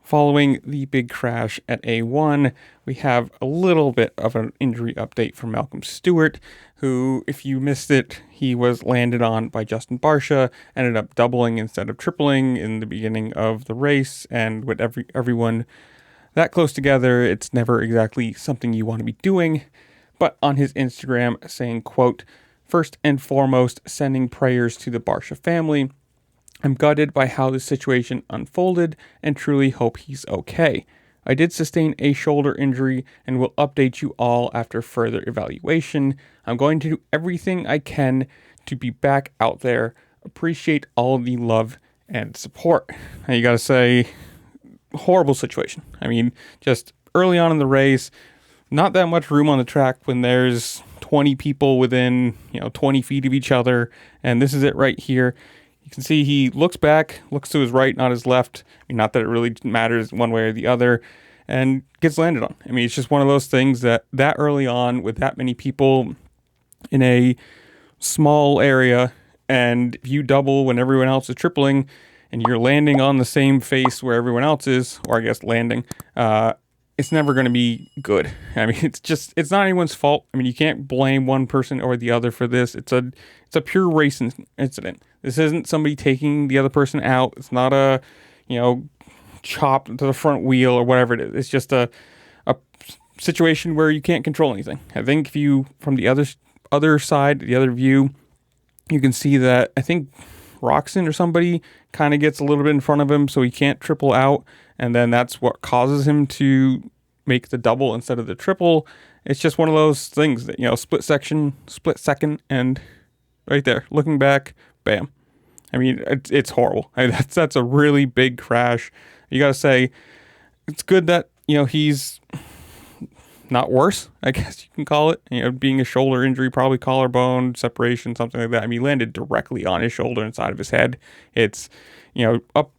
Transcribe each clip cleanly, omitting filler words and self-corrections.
Following the big crash at A1, we have a little bit of an injury update from Malcolm Stewart, who, if you missed it, he was landed on by Justin Barcia, ended up doubling instead of tripling in the beginning of the race, and with everyone that close together, it's never exactly something you want to be doing. But on his Instagram saying, quote, "First and foremost, sending prayers to the Barcia family. I'm gutted by how this situation unfolded and truly hope he's okay. I did sustain a shoulder injury and will update you all after further evaluation. I'm going to do everything I can to be back out there. Appreciate all the love and support." Now you gotta say, horrible situation. I mean, just early on in the race, not that much room on the track when there's 20 people within, 20 feet of each other, and this is it right here. You can see he looks back, looks to his right, not his left. I mean, not that it really matters one way or the other, and gets landed on. I mean, it's just one of those things that early on with that many people in a small area, and if you double when everyone else is tripling, and you're landing on the same face where everyone else is, or I guess landing, it's never going to be good. I mean, it's not anyone's fault. I mean, you can't blame one person or the other for this. It's a pure race incident. This isn't somebody taking the other person out. It's not a, chop to the front wheel or whatever it is. It's just a situation where you can't control anything. I think if you, from the other side, the other view, you can see that I think Roxon or somebody kind of gets a little bit in front of him, so he can't triple out, and then that's what causes him to make the double instead of the triple. It's just one of those things that, split second, and right there, looking back, bam. I mean, it's horrible. I mean, that's a really big crash. You got to say, it's good that, he's not worse, I guess you can call it. Being a shoulder injury, probably collarbone separation, something like that. I mean, he landed directly on his shoulder inside of his head. It's,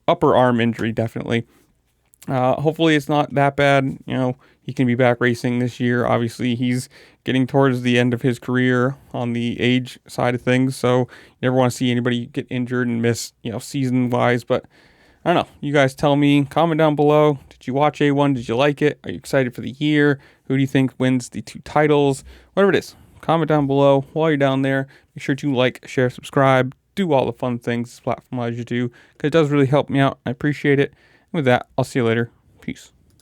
upper arm injury, definitely. Hopefully it's not that bad. He can be back racing this year. Obviously, he's getting towards the end of his career on the age side of things. So you never want to see anybody get injured and miss, season wise. But I don't know. You guys tell me. Comment down below. Did you watch A1? Did you like it? Are you excited for the year? Who do you think wins the 2 titles? Whatever it is. Comment down below. While you're down there, make sure to like, share, subscribe. Do all the fun things this platform allows you to do, because it does really help me out. I appreciate it. And with that, I'll see you later. Peace.